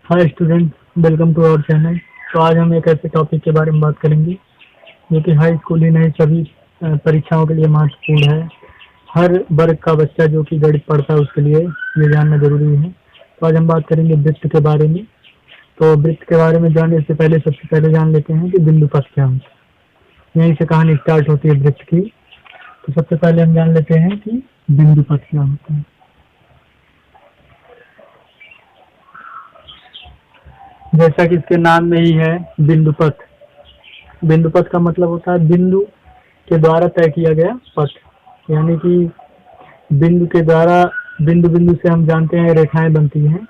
Hi student, welcome to our channel. तो आज हम एक ऐसे टॉपिक के बारे में बात करेंगे जो कि हाई स्कूल ही नहीं सभी परीक्षाओं के लिए महत्वपूर्ण है। हर वर्ग का बच्चा जो कि गणित पढ़ता है उसके लिए ये जानना जरूरी है। तो आज हम बात करेंगे वृत्त के बारे में। तो वृत्त के बारे में जानने से पहले सबसे पहले जान लेते हैं कि बिंदु पथ क्या होता है। यहीं से कहानी स्टार्ट होती है वृत्त की। तो सबसे पहले हम जान लेते हैं कि बिंदु पथ क्या होता है। जैसा कि इसके नाम में ही है बिंदु पथ। बिंदु पथ का मतलब होता है बिंदु के द्वारा तय किया गया पथ, यानी कि बिंदु के द्वारा बिंदु बिंदु से हम जानते हैं रेखाएं बनती हैं।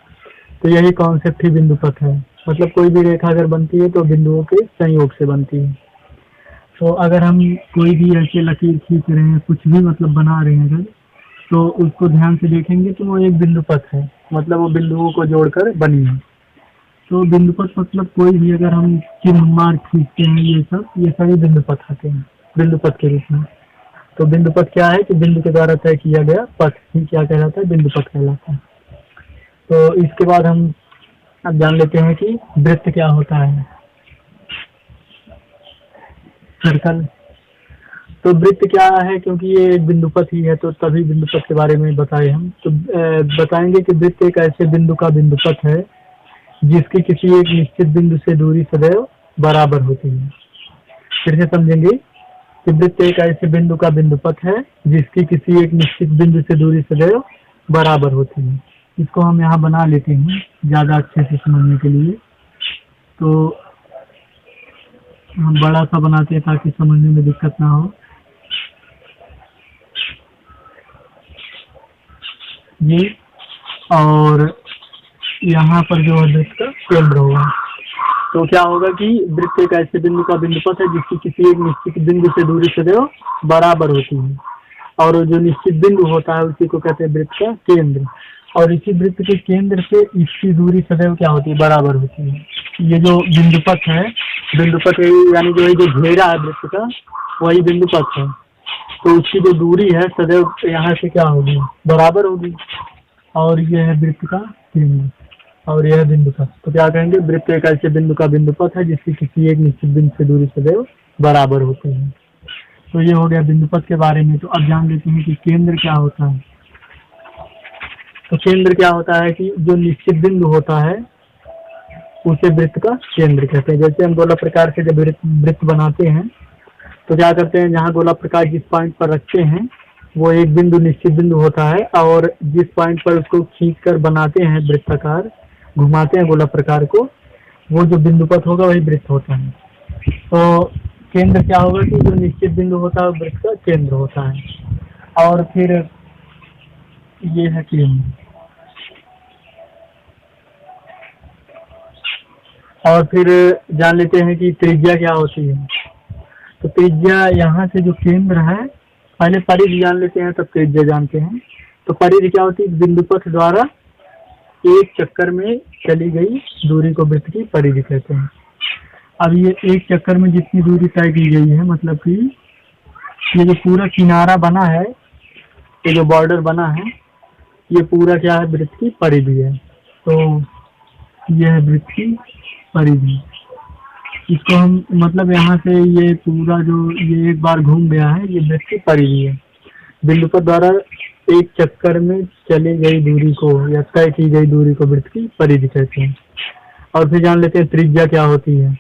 तो यही कॉन्सेप्ट ही बिंदु पथ है। मतलब कोई भी रेखा अगर बनती है तो बिंदुओं के संयोग से बनती है। तो अगर हम कोई भी ऐसे लकीर खींच रहे हैं, कुछ भी मतलब बना रहे हैं अगर, तो उसको ध्यान से देखेंगे तो वो एक बिंदु पथ है। मतलब वो बिंदुओं को जोड़कर बनी है। तो बिंदु पथ मतलब कोई भी अगर हम चिन्ह मार्ग खींचते हैं, ये सभी बिंदु पथ आते हैं बिंदु पथ के रूप में। तो बिंदु पथ क्या है कि बिंदु के द्वारा तय किया गया पथ ही क्या कहलाता है, बिंदु पथ कहलाता है। तो इसके बाद हम अब जान लेते हैं कि वृत्त क्या होता है। सर्कल। तो वृत्त क्या है, क्योंकि ये एक बिंदु पथ ही है तो तभी बिंदु पथ के बारे में बताए हम। तो बताएंगे कि वृत्त एक ऐसे बिंदु का बिंदु पथ है जिसकी किसी एक निश्चित बिंदु से दूरी सदैव बराबर होती है। फिर से समझेंगे कि वृत्त एक ऐसे बिंदु का बिंदु पथ है जिसकी किसी एक निश्चित बिंदु से दूरी सदैव बराबर होती है। इसको हम यहाँ बना लेते हैं ज्यादा अच्छे से समझने के लिए। तो हम बड़ा सा बनाते हैं ताकि समझने में दिक्कत ना हो। ये और यहाँ पर जो है वृत्त का केंद्र होगा। तो क्या होगा कि वृत्त एक ऐसे बिंदु का बिंदु पथ है जिसकी किसी एक निश्चित बिंदु से दूरी सदैव बराबर होती है। और जो निश्चित बिंदु होता है उसी को कहते हैं वृत्त का केंद्र। और इसी वृत्त के केंद्र से इसकी दूरी सदैव क्या होती है, बराबर होती है। ये जो बिंदु पथ है, बिंदु पथ यानी जो घेरा है वृत्त का, वही बिंदु पथ है। तो उसकी जो दूरी है सदैव यहाँ से क्या होगी, बराबर होगी। और यह है वृत्त का केंद्र और यह बिंदु पथ। तो क्या कहेंगे, वृत्त एक ऐसे बिंदु का बिंदु पथ है जिसकी किसी एक निश्चित बिंदु से दूरी सदैव बराबर होती है। तो ये हो गया बिंदु पथ के बारे में। तो अब जान लेते हैं कि केंद्र क्या होता है। तो केंद्र क्या होता है कि जो निश्चित बिंदु होता है उसे वृत्त का केंद्र कहते हैं। जैसे हम गोला प्रकार से जब वृत्त बनाते हैं तो क्या करते हैं, जहाँ गोला प्रकार जिस पॉइंट पर रखते हैं वो एक बिंदु निश्चित बिंदु होता है, और जिस पॉइंट पर उसको खींचकर बनाते हैं वृत्ताकार, घुमाते हैं गोला प्रकार को, वो जो बिंदु पथ होगा वही वृत्त होता है। तो केंद्र क्या होगा कि जो निश्चित बिंदु होता है वृत्त का केंद्र होता है। और फिर ये है केंद्र। और फिर जान लेते हैं कि त्रिज्या क्या होती है। तो त्रिज्या यहाँ से जो केंद्र है, पहले परिधि जान लेते हैं तब त्रिज्या जानते हैं। तो परिधि क्या होती है, बिंदु पथ द्वारा एक चक्कर में चली गई दूरी को वृत्त की परिधि कहते हैं। अब ये एक चक्कर में जितनी दूरी तय की गई है, मतलब कि ये जो पूरा किनारा बना है, ये जो बॉर्डर बना है, ये पूरा क्या है, वृत्त की परिधि है। तो यह है वृत्त की परिधि। इसको हम मतलब यहाँ से ये पूरा जो ये एक बार घूम गया है, ये वृत्त की परिधि है। बिंदु पथ द्वारा एक चक्कर में चली गई दूरी को या तय की गई दूरी को वृत्त की परिधि कहते हैं। और फिर जान लेते हैं त्रिज्या क्या होती है।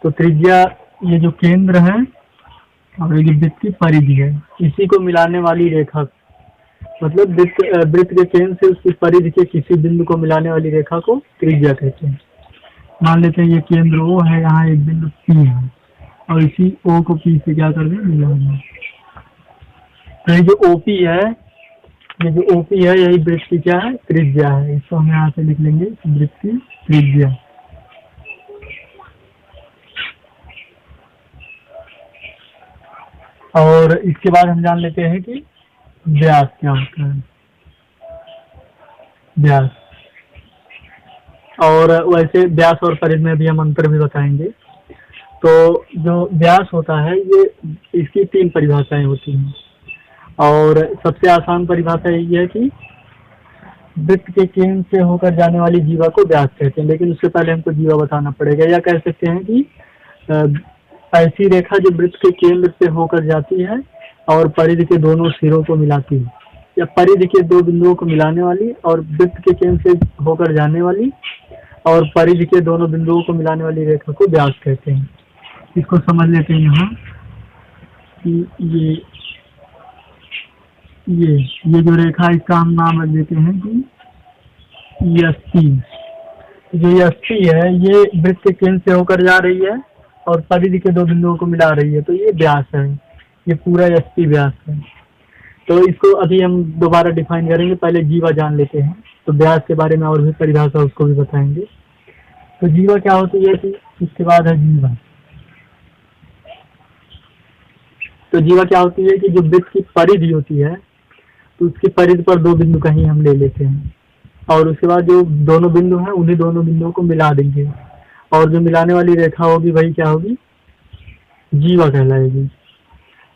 तो त्रिज्या ये जो केंद्र है और ये जो वृत्त की परिधि है, इसी को मिलाने वाली रेखा, मतलब वृत्त के केंद्र से उसकी परिधि के किसी बिंदु को मिलाने वाली रेखा को त्रिज्या कहते हैं। मान लेते हैं ये केंद्र O है, यहाँ एक बिंदु P है और इसी O को P से क्या कर दें, मिला दें। तो ये जो OP है, ये जो OP है यही वृत्त की क्या है, त्रिज्या है। इसको हम यहाँ से लिख लेंगे वृत्त की त्रिज्या। और इसके बाद हम जान लेते हैं कि व्यास क्या होता है। व्यास, और वैसे व्यास और परिधि में भी हम अंतर भी बताएंगे। तो जो व्यास होता है ये, इसकी 3 परिभाषाएं होती हैं। और सबसे आसान परिभाषा यही है कि वृत्त के केंद्र से होकर जाने वाली जीवा को व्यास कहते हैं। लेकिन उससे पहले हमको जीवा बताना पड़ेगा। या कह सकते हैं कि ऐसी रेखा जो वृत्त के केंद्र से होकर जाती है और परिधि के दोनों सिरों को मिलाती है, या परिधि के दो बिंदुओं को मिलाने वाली और वृत्त के केंद्र से होकर जाने वाली और परिधि के दोनों बिंदुओं को मिलाने वाली रेखा को व्यास कहते हैं। इसको समझ लेते हैं यहाँ कि ये जो रेखा, इसका हम नाम रख देते हैं कि यस्ती। जो यस्ती है ये वृत्त के केंद्र से होकर जा रही है और परिधि के दो बिंदुओं को मिला रही है, तो ये व्यास है। ये पूरा यस्ती व्यास है। तो इसको अभी हम दोबारा डिफाइन करेंगे। पहले जीवा जान लेते हैं, तो व्यास के बारे में और भी परिभाषा उसको भी बताएंगे। तो जीवा क्या होती है कि इसके बाद है जीवा। तो जीवा क्या होती है कि जो वृत्त की परिधि होती है, तो उसकी परिधि पर दो बिंदु कहीं हम ले लेते हैं और उसके बाद जो दोनों बिंदु हैं उन्हीं दोनों बिंदुओं को मिला देंगे और जो मिलाने वाली रेखा होगी वही क्या होगी, जीवा कहलाएगी।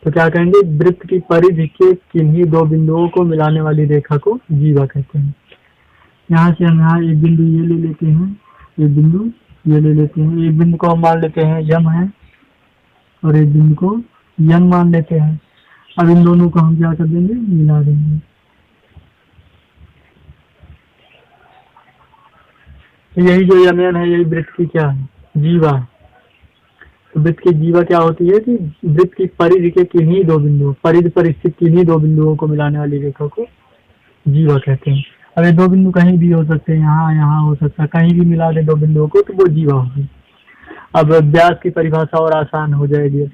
तो क्या कहेंगे, वृत्त की परिधि के किन्हीं दो बिंदुओं को मिलाने वाली रेखा को जीवा कहते हैं। यहाँ से हम यहाँ एक बिंदु ये ले लेते हैं, एक बिंदु ये ले लेते हैं। एक बिंदु को हम मान लेते हैं यम है और एक बिंदु को यन मान लेते हैं। अब इन दोनों को हम क्या कर देंगे, मिला देंगे। तो यही जो यमन है यही वृत्त की क्या है, जीवा। तो वृत्त की जीवा क्या होती है कि वृत्त की परिधि के किन्हीं दो बिंदुओं, परिधि पर स्थित किन्हीं दो बिंदुओं को मिलाने वाली रेखा को जीवा कहते हैं। अब ये दो बिंदु कहीं भी हो सकते हैं, यहाँ हो सकता है, कहीं भी मिला दे दो बिंदुओं को तो वो जीवा होगी। अब व्यास की परिभाषा और आसान हो जाएगी।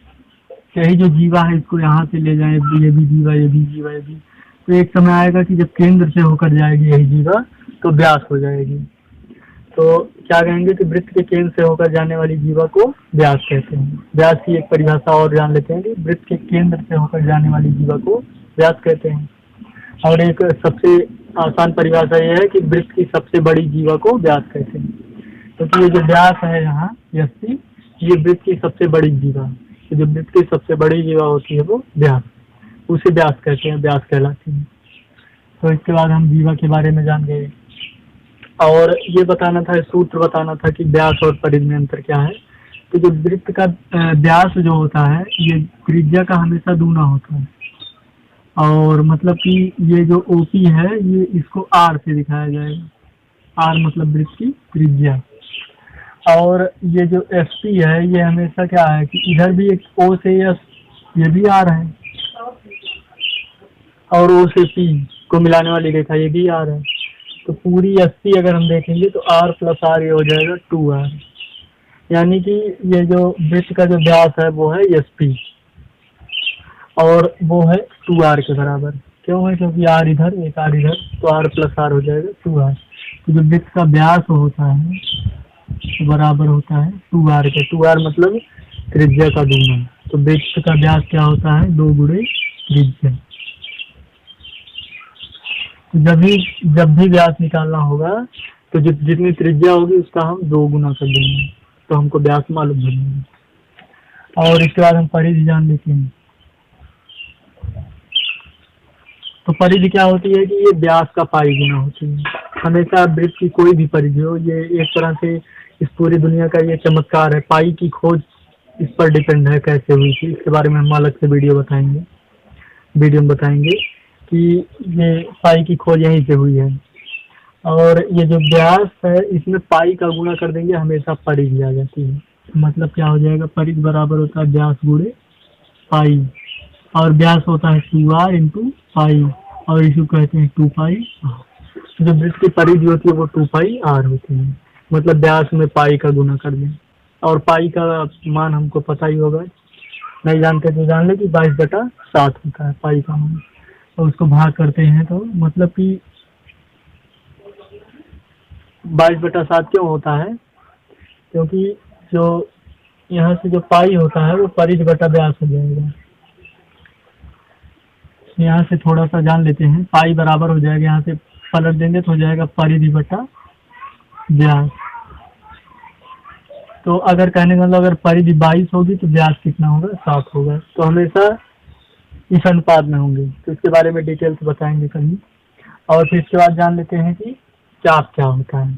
यही जो जीवा है इसको यहाँ से ले जाए, ये भी जीवा, ये भी जीवा, ये भी, तो एक समय आएगा कि जब केंद्र से होकर जाएगी यही जीवा तो व्यास हो जाएगी। तो क्या कहेंगे कि वृत्त के केंद्र से होकर जाने वाली जीवा को व्यास कहते हैं। व्यास की एक परिभाषा और जान लेते हैं कि वृत्त के केंद्र से होकर जाने वाली जीवा को व्यास कहते हैं। और एक सबसे आसान परिभाषा यह है कि वृत्त की सबसे बड़ी जीवा को व्यास कहते हैं। क्योंकि ये जो व्यास है यहाँ यस्ती, ये वृत्त की सबसे बड़ी जीवा है। तो जो वृत्त की सबसे बड़ी जीवा होती है वो व्यास, उसे व्यास कहते हैं, व्यास कहलाती है। तो इसके बाद हम जीवा के बारे में जान गए और ये बताना था, सूत्र बताना था कि व्यास और परिधि में अंतर क्या है। तो जो वृत्त का व्यास जो होता है ये त्रिज्या का हमेशा दूना होता है और मतलब कि ये जो ओपी है ये इसको आर से दिखाया जाएगा। आर मतलब वृत्त की त्रिज्या। और ये जो एफ पी है ये हमेशा क्या है कि इधर भी एक ओ से एस, ये भी आर है और ओ से पी को मिलाने वाली रेखा ये भी आर है। तो पूरी एस पी अगर हम देखेंगे तो आर प्लस आर ये हो जाएगा 2r। यानी कि ये जो वृत्त का जो व्यास है वो है एस पी और वो है 2r के बराबर। क्यों है, क्योंकि आर इधर एक आर इधर, तो आर प्लस आर हो जाएगा 2r। तो जो वृत्त का व्यास होता है तो बराबर होता है 2r के। 2r मतलब त्रिज्या का दूना। तो वृत्त का व्यास क्या होता है, 2 गुणे त्रिज्या। तो जब भी व्यास निकालना होगा तो जितनी त्रिज्या होगी उसका हम 2 गुना कर देंगे तो हमको व्यास मालूम हो जाएगा। और इसके बाद हम परिधि जान लेते हैं। तो परिधि क्या होती है कि ये व्यास का पाई गुना होती है। हमेशा वृत्त की कोई भी परिधि हो, ये एक तरह से इस पूरी दुनिया का ये चमत्कार है। पाई की खोज इस पर डिपेंड है कैसे हुई थी, इसके बारे में हम अलग से वीडियो में बताएंगे कि ये पाई की खोज यहीं से हुई है। और ये जो व्यास है इसमें पाई का गुणा कर देंगे हमेशा परिधि आ जाती है। मतलब क्या हो जाएगा, परिधि बराबर होता है व्यास गुणे पाई और व्यास होता है 2r इंटू पाई और इसको कहते हैं 2 पाई। जो वृत्त की परिधि होती है वो 2 पाई r होती है। मतलब व्यास में पाई का गुना कर दें और पाई का मान हमको पता ही होगा, नहीं जानते तो जान ले कि 22/7 होता है पाई का मान। तो उसको भाग करते हैं तो मतलब कि 22/7 क्यों होता है, क्योंकि जो यहाँ से जो पाई होता है वो परिधि बटा व्यास हो जाएगा। यहाँ से थोड़ा सा जान लेते हैं, पाई बराबर हो जाएगा, यहाँ से पलट देंगे तो हो जाएगा परिधि बटा व्यास। तो अगर कहने का मतलब अगर परिधि 22 होगी तो व्यास कितना होगा, 7 होगा। तो हमेशा इस अनुपात में होंगे। तो इसके बारे में डिटेल से बताएंगे कहीं। और फिर इसके बाद जान लेते हैं कि चाप क्या होता है।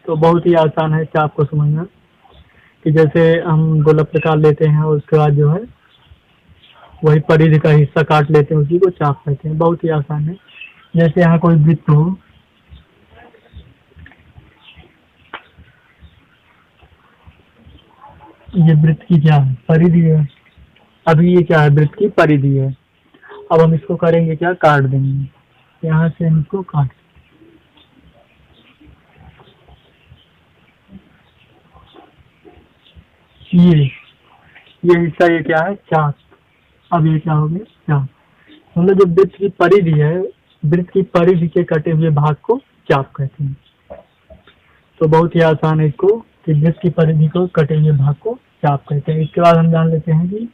तो बहुत ही आसान है चाप को समझना, कि जैसे हम गोला प्रकार लेते हैं और उसके बाद जो है वही परिधि का हिस्सा काट लेते हैं, उसी को चाप कहते हैं। बहुत ही आसान है। जैसे यहाँ कोई वृत्त हो, ये वृत्त की क्या है, परिधि है। अभी ये क्या है, वृत्त की परिधि है। अब हम इसको करेंगे क्या, काट देंगे। यहाँ से हम इसको काट, ये हिस्सा ये क्या है, चाप। अब ये क्या हो गया, चाप। मतलब जो वृत्त की परिधि है, वृत्त की परिधि के कटे हुए भाग को चाप कहते हैं। तो बहुत ही आसान है इसको, कि वृत्त की परिधि को कटे हुए भाग को चाप कहते हैं। इसके बाद हम जान लेते हैं कि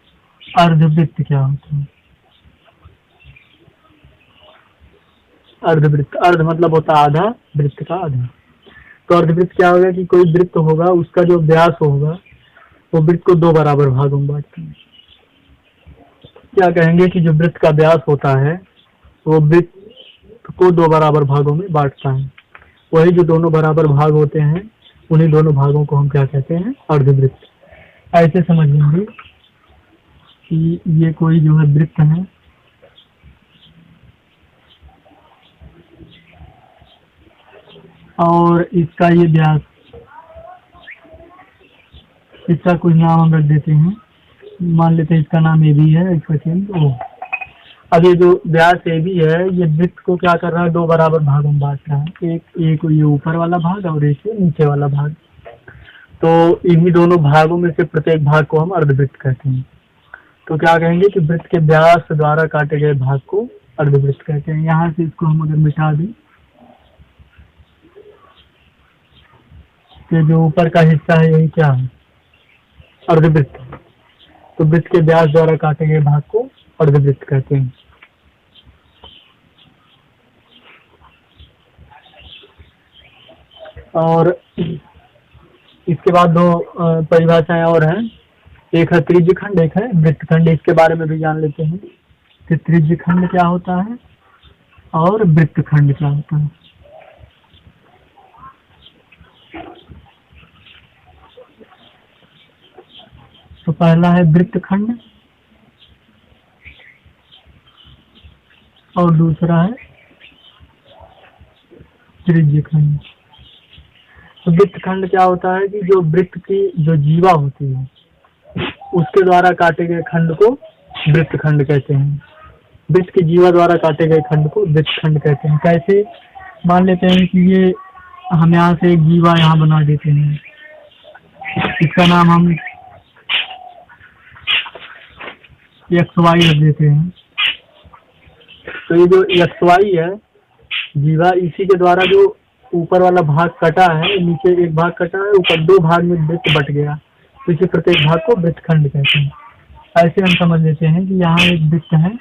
अर्धवृत्त क्या होता है। अर्धवृत्त, अर्ध मतलब होता है आधा, वृत्त का आधा। तो अर्धवृत्त क्या होगा कि कोई वृत्त होगा, उसका जो व्यास होगा वो वृत्त को 2 बराबर भागों में बांटता है। क्या कहेंगे कि जो वृत्त का व्यास होता है वो वृत्त को 2 बराबर भागों में बांटता है। वही जो दोनों बराबर भाग होते हैं, उन्हीं दोनों भागों को हम क्या कहते हैं, अर्धवृत्त। ऐसे समझ लेंगे कि ये कोई जो है वृत्त है, और इसका ये व्यास, इसका कुछ नाम हम रख देते हैं। मान लेते हैं इसका नाम ए बी है, इसका चिन्ह ओ। अब ये जो व्यास ए बी है, ये वृत्त को क्या कर रहा है, 2 बराबर भागों में बांट रहा है। एक ये ऊपर वाला भाग और एक ये नीचे वाला भाग। तो इन्हीं दोनों भागों में से प्रत्येक भाग को हम अर्धवृत्त कहते हैं। तो क्या कहेंगे कि वृत्त के व्यास द्वारा काटे गए भाग को अर्धवृत्त कहते हैं। यहाँ से इसको हम अगर मिटा दें, तो जो ऊपर का हिस्सा है यही क्या है, अर्धवृत्त। तो वृत्त के व्यास द्वारा काटे गए भाग को अर्धवृत्त कहते हैं। और इसके बाद 2 परिभाषाएं और हैं। एक है त्रिज्य खंड, एक है वृत्त खंड। इसके बारे में भी जान लेते हैं कि त्रिज्य खंड क्या होता है और वृत्त खंड क्या होता है। तो पहला है वृत्त खंड और दूसरा है त्रिज्य खंड। तो वृत्त खंड क्या होता है कि जो वृत्त की जो जीवा होती है उसके द्वारा काटे गए खंड को वृत्त खंड कहते हैं। वृत्त की जीवा द्वारा काटे गए खंड को वृत्त खंड कहते हैं। कैसे, मान लेते हैं कि ये हम यहाँ से एक जीवा यहाँ बना देते हैं, इसका नाम हम XY रख देते हैं। तो ये जो XY है जीवा, इसी के द्वारा जो ऊपर वाला भाग कटा है, नीचे एक भाग कटा है, ऊपर 2 भाग में वृत्त बट गया, तो इसी प्रत्येक भाग को वृत्त खंड कहते हैं। ऐसे हम समझ लेते हैं कि यहाँ एक वृत्त है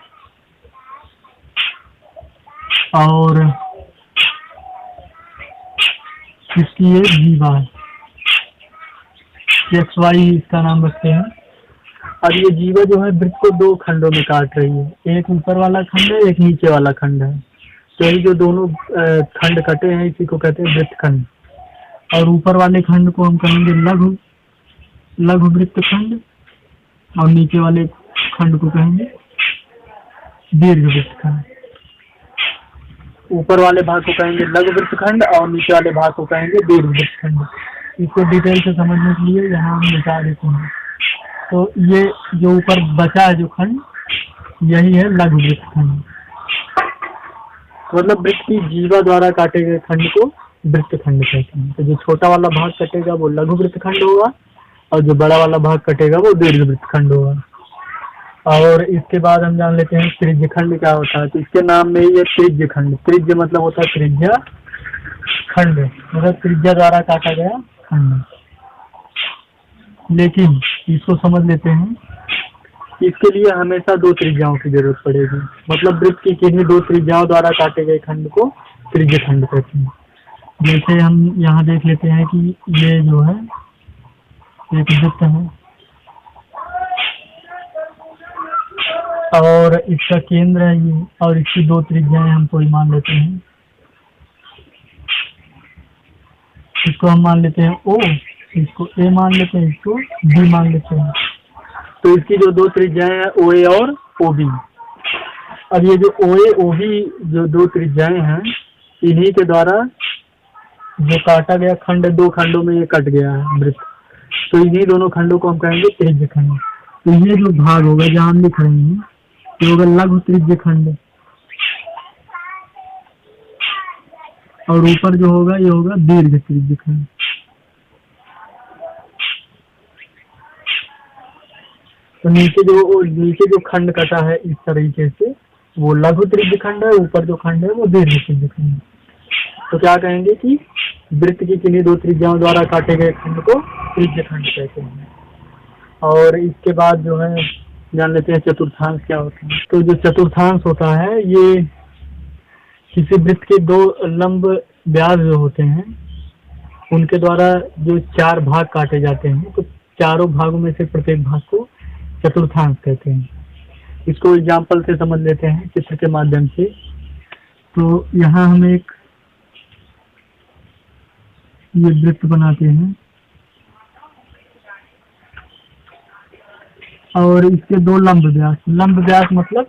और इसकी एक जीवा है, XY इसका नाम रखते हैं। और ये जीवा जो है वृत्त को 2 खंडों में काट रही है, एक ऊपर वाला खंड है, एक नीचे वाला खंड है। तो ये जो दोनों खंड कटे हैं इसी को कहते हैं वृत्त खंड। और ऊपर वाले खंड को हम कहेंगे लघु वृत्त खंड, और नीचे वाले खंड को कहेंगे दीर्घ वृत्त खंड। ऊपर वाले भाग को कहेंगे लघु वृत्त खंड और नीचे वाले भाग को कहेंगे दीर्घ वृत्त खंड। इसको डिटेल से समझने के लिए यहाँ हम मिटा देते हैं। तो ये जो ऊपर बचा है जो खंड, यही है लघु वृत्त खंड। मतलब वृत्त की जीवा द्वारा काटे गए खंड को वृत्त खंड कहते हैं। तो जो छोटा वाला भाग कटेगा वो लघु वृत्त खंड होगा, और जो बड़ा वाला भाग कटेगा वो दीर्घ वृत्त खंड होगा। और इसके बाद हम जान लेते हैं त्रिज्य खंड क्या होता है। तो इसके नाम में ही है त्रिज्य खंड। त्रिज्य मतलब होता है त्रिज्या, खंड मतलब त्रिज्या द्वारा काटा गया खंड। लेकिन इसको समझ लेते हैं, इसके लिए हमेशा 2 त्रिज्याओं की जरूरत पड़ेगी। मतलब वृत्त की किन्हीं 2 त्रिज्याओं द्वारा काटे गए खंड को त्रिज्य खंड कहते हैं। जैसे हम यहाँ देख लेते हैं कि ये जो है एक वृत्त है, और इसका केंद्र है ये, और इसकी दो त्रिज्याएं हम कोई मान लेते हैं। इसको हम मान लेते हैं O, इसको A मान लेते हैं, इसको B मान लेते हैं। तो इसकी जो दो त्रिज्याएं हैं OA और OB। अब ये जो OA OB जो दो त्रिज्याएं हैं, इन्हीं के द्वारा जो काटा गया खंड, दो खंडों में ये कट गया है वृत्त, तो इन्हीं दोनों खंडों को हम कहेंगे त्रिज्य खंड। तो ये जो भाग होगा जहाँ हम लिख रहे हैं, ये होगा लघु त्रिज्य खंड, और ऊपर जो होगा ये होगा दीर्घ त्रिज्य खंड। तो नीचे जो खंड कटा है इस तरीके से, वो लघु त्रिज्य खंड है, ऊपर जो खंड है वो दीर्घ त्रिज्य खंड है। तो क्या कहेंगे कि वृत्त की किन्हीं दो त्रिज्याओं द्वारा काटे गए खंड को त्रिज्य खंड कहते हैं। और इसके बाद जो है जान लेते हैं चतुर्थांश क्या होता है। तो जो चतुर्थांश होता है, ये किसी वृत्त के दो लंब व्यास जो होते हैं उनके द्वारा जो चार भाग काटे जाते हैं, तो चारों भागों में से प्रत्येक भाग को चतुर्थांश कहते हैं। इसको एग्जाम्पल से समझ लेते हैं, चित्र के माध्यम से। तो यहाँ हम एक ये वृत्त बनाते हैं, और इसके दो लंब व्यास मतलब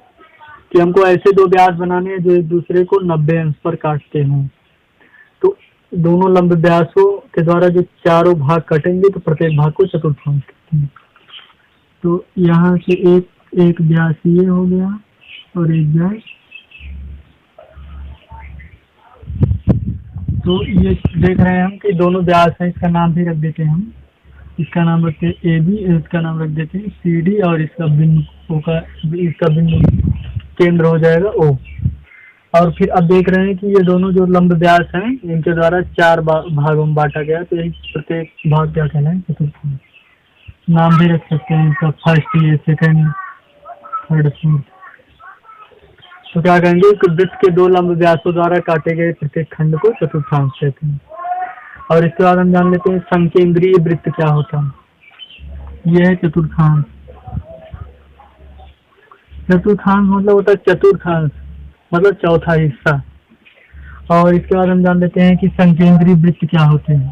कि हमको ऐसे दो व्यास बनाने हैं जो एक दूसरे को 90 अंश पर काटते हैं। तो दोनों लंब व्यासों के द्वारा जो चारों भाग कटेंगे, तो प्रत्येक भाग को चतुर्थांश कहते हैं। तो यहाँ से एक व्यास ये हो गया, और एक व्यास, तो ये देख रहे हैं हम कि दोनों व्यास हैं, इसका नाम भी रख देते हैं हम। इसका नाम रखते हैं AB, इसका नाम रख देते हैं CD, और इसका बिंदु केंद्र हो जाएगा O। और फिर अब देख रहे हैं कि ये दोनों जो लंब व्यास हैं, इनके द्वारा चार भागों में बांटा गया, तो यही प्रत्येक भाग क्या कहलाए, चतुर्थांश। नाम भी रख सकते हैं इसका, फर्स्ट, ये सेकंड, थर्ड, फोर्थ। तो क्या कहेंगे कि वृत्त के दो लंब व्यासों द्वारा काटे गए प्रत्येक खंड को चतुर्थांश कहते हैं। और इसके बाद हम जान लेते हैं संकेंद्रीय वृत्त क्या होता है। यह है चतुर्थांश। चतुर्थांश मतलब होता है चतुर्थांश मतलब चौथा हिस्सा। और इसके बाद हम जान लेते हैं कि संकेंद्रीय वृत्त क्या होते हैं।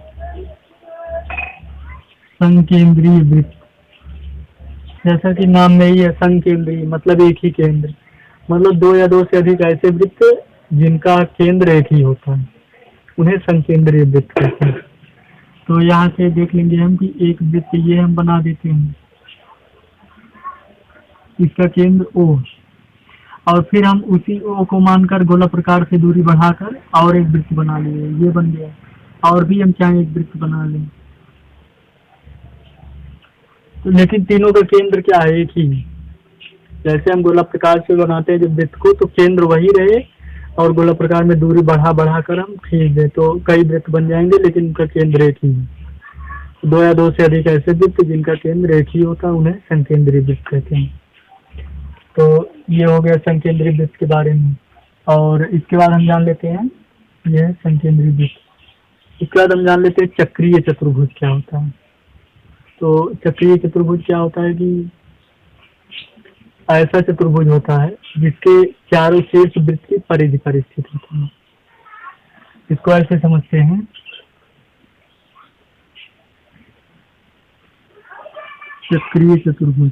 संकेंद्रीय वृत्त, जैसा कि नाम में ही है, संकेंद्रीय मतलब एक ही केंद्र, मतलब दो या दो से अधिक ऐसे वृत्त जिनका केंद्र एक ही होता है, उन्हें संकेंद्रीय वृत्त कहते हैं। तो यहाँ से देख लेंगे हम कि एक वृत्त ये हम बना देते हैं, इसका केंद्र O, और फिर हम उसी O को मानकर गोला प्रकार से दूरी बढ़ाकर और एक वृत्त बना लिए, ये बन गया। और भी हम चाहे एक वृत्त बना लें, तो लेकिन तीनों का केंद्र क्या है, एक ही। जैसे हम गोला प्रकार से बनाते हैं जब वृत्त को, तो केंद्र वही रहे, और गोला प्रकार में दूरी बढ़ा कर हम खींच दें तो कई वृत्त बन जाएंगे, लेकिन उनका केंद्र एक ही है। दो या दो से अधिक ऐसे वृत्त जिनका केंद्र एक ही होता है, उन्हें संकेंद्रीय वृत्त कहते हैं। तो ये हो गया संकेंद्रीय वृत्त के बारे में। और इसके बाद हम जान लेते हैं, यह संकेंद्रीय वृत्त। इसके बाद हम जान लेते हैं चक्रीय चतुर्भुज क्या होता है। तो चक्रीय चतुर्भुज क्या होता है कि ऐसा चतुर्भुज होता है जिसके चारों शीर्ष वृत्त की परिधि पर स्थित होते हैं। इसको ऐसे समझते हैं, चक्रीय चतुर्भुज।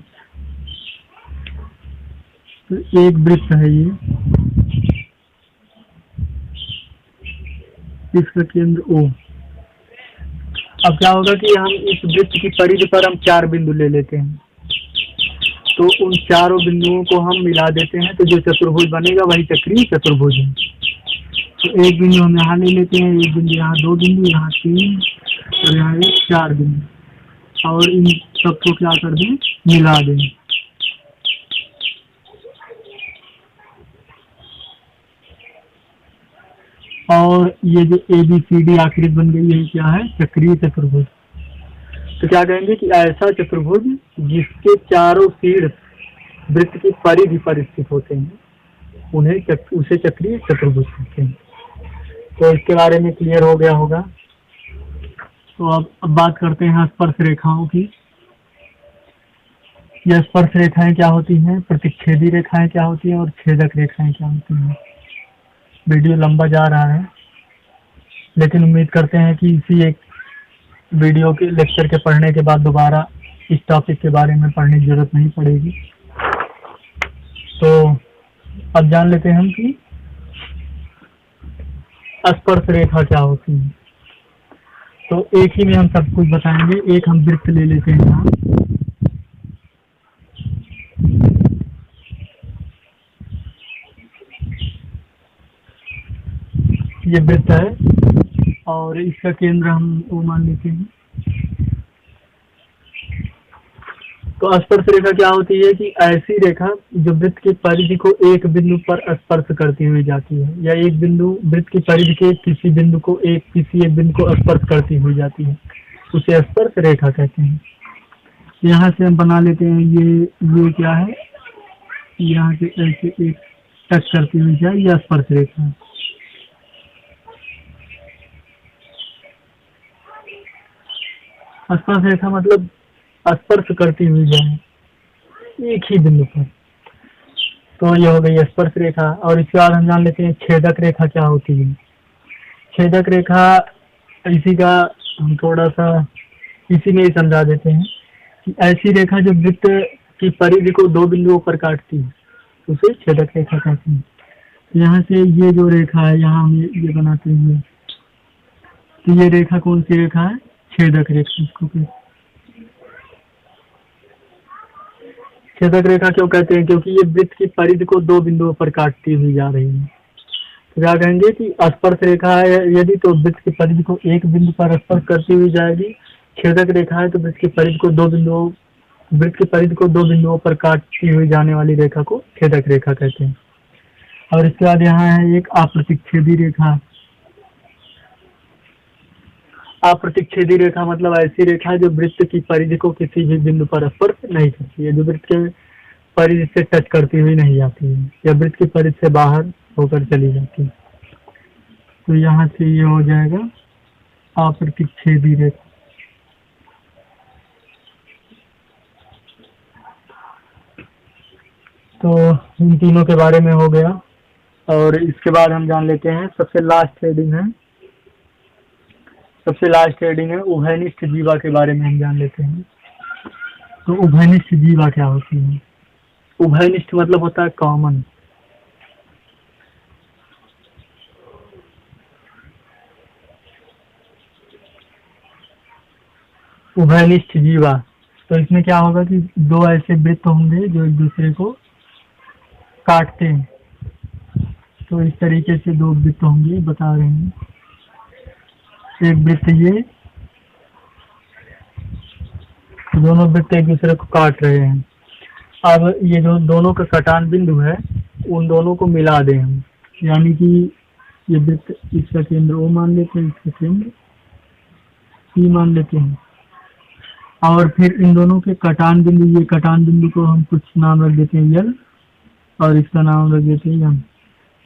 तो एक वृत्त है ये, इसका केंद्र O। अब क्या होगा कि हम इस वृत्त की परिधि पर हम चार बिंदु ले लेते हैं, तो उन चारों बिंदुओं को हम मिला देते हैं, तो जो चतुर्भुज बनेगा वही चक्रीय चतुर्भुज है। तो एक बिंदु हम यहाँ ले लेते हैं, एक बिंदु यहाँ, दो बिंदु यहाँ, तीन, और यहाँ एक, चार बिंदु, और इन सबको क्या कर दें, मिला दें। और ये जो ABCD आकृति बन गई है, क्या है, चक्रीय चतुर्भुज। तो क्या कहेंगे कि ऐसा चतुर्भुज जिसके चारों शीर्ष वृत्त की परिधि पर स्थित होते हैं, उसे चक्रीय चतुर्भुज कहते हैं। तो इसके बारे में क्लियर हो गया होगा। तो अब बात करते हैं स्पर्श रेखाओं की। ये स्पर्श रेखाएं क्या होती हैं, प्रतिच्छेदी रेखाएं क्या होती हैं और छेदक रेखाएं क्या होती हैं। वीडियो लंबा जा रहा है, लेकिन उम्मीद करते हैं कि इसी एक वीडियो के लेक्चर के पढ़ने के बाद दोबारा इस टॉपिक के बारे में पढ़ने की जरूरत नहीं पड़ेगी। तो अब जान लेते हैं हम कि स्पर्श रेखा क्या होती है। तो एक ही में हम सब कुछ बताएंगे। एक हम वृत्त ले लेते हैं यहाँ। ये वृत्त है और इसका केंद्र हम वो मान लेते हैं। तो स्पर्श रेखा क्या होती है कि ऐसी रेखा जो वृत्त की परिधि को एक बिंदु पर स्पर्श करती हुई जाती है, या एक बिंदु वृत्त की परिधि के किसी बिंदु को किसी एक बिंदु को स्पर्श करती हुई जाती है, उसे स्पर्श रेखा कहते हैं। यहाँ से हम बना लेते हैं ये क्या है, यहाँ से ऐसे एक टच करती हुई जाए, यह स्पर्श रेखा है। स्पर्श रेखा मतलब स्पर्श करती हुई जाए एक ही बिंदु पर। तो ये हो गई स्पर्श रेखा। और इसके बाद हम जान लेते हैं छेदक रेखा क्या होती है। छेदक रेखा इसी का हम थोड़ा सा इसी में ही समझा देते हैं कि ऐसी रेखा जो वृत्त की परिधि को दो बिंदुओं पर काटती है, उसे छेदक रेखा कहते हैं। यहाँ से ये जो रेखा है, यहाँ हम ये बनाते हैं, तो ये रेखा कौन सी रेखा है, छेदक रेखा इसको कहते हैं। छेदक रेखा क्यों कहते हैं, क्योंकि ये वृत्त की परिधि को दो बिंदुओं पर काटती हुई जा रही है। तो क्या कहेंगे कि स्पर्श रेखा है यदि, तो वृत्त की परिधि को एक बिंदु पर स्पर्श करती हुई जाएगी। छेदक रेखा है तो वृत्त की परिधि को दो बिंदुओं पर काटती हुई जाने वाली रेखा को छेदक रेखा कहते हैं। और इसके बाद यहाँ है एक अप्रतिच्छेदी रेखा। अप्रतिच्छेदी रेखा मतलब ऐसी रेखा जो वृत्त की परिधि को किसी भी बिंदु पर स्पर्श नहीं करती है, जो वृत्त के परिधि से टच करती हुई नहीं जाती है, या वृत्त की परिधि से बाहर होकर चली जाती है। तो यहाँ से ये हो जाएगा अप्रतिच्छेदी रेखा। तो इन तीनों के बारे में हो गया। और इसके बाद हम जान लेते हैं सबसे लास्ट हेडिंग है उभयनिष्ठ जीवा के बारे में हम जान लेते हैं। तो उभयनिष्ठ जीवा क्या होती है। उभयनिष्ठ मतलब होता है कॉमन। उभयनिष्ठ जीवा, तो इसमें क्या होगा कि दो ऐसे वृत्त होंगे जो एक दूसरे को काटते हैं। तो इस तरीके से दो वृत्त होंगे, बता रहे हैं। एक वृत्त, ये दोनों वृत्त एक दूसरे को काट रहे हैं। अब ये जो दोनों का कटान बिंदु है, उन दोनों को मिला दें हम, यानी कि ये वृत्त, इसका केंद्र O मान लेते हैं, इसका केंद्र C मान लेते हैं। और फिर इन दोनों के कटान बिंदु, ये कटान बिंदु को हम कुछ नाम रख देते हैं L, और इसका नाम रख देते हैं M।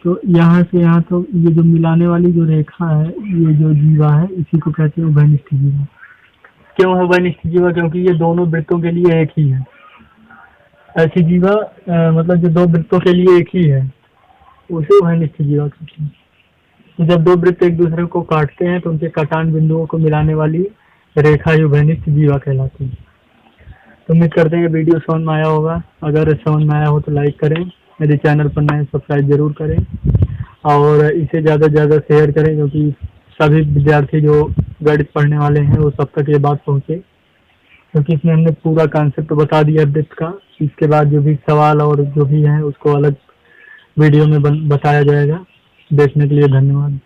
तो यहाँ से यहाँ तो ये जो मिलाने वाली जो रेखा है, ये जो जीवा है, इसी को कहते हैं उभयनिष्ठ जीवा। क्यों है उभयनिष्ठ जीवा, क्योंकि ये दोनों वृत्तों के लिए एक ही है। ऐसी जीवा मतलब जो दो वृत्तों के लिए एक ही है, उसे उभयनिष्ठ जीवा कहते हैं। तो जब दो वृत्त एक दूसरे को काटते हैं तो उनके कटान बिंदुओं को मिलाने वाली रेखा ही उभयनिष्ठ जीवा कहलाती है। तो उम्मीद करते हैं कि वीडियो समझ में आया होगा। अगर समझ में आया हो तो लाइक करें, मेरे चैनल पर नए सब्सक्राइब जरूर करें, और इसे ज़्यादा से ज़्यादा शेयर करें, क्योंकि सभी विद्यार्थी जो गणित पढ़ने वाले हैं वो सब तक ये बात पहुँचे, क्योंकि इसमें हमने पूरा कॉन्सेप्ट बता दिया वृत्त का। इसके बाद जो भी सवाल और जो भी है उसको अलग वीडियो में बताया जाएगा। देखने के लिए धन्यवाद।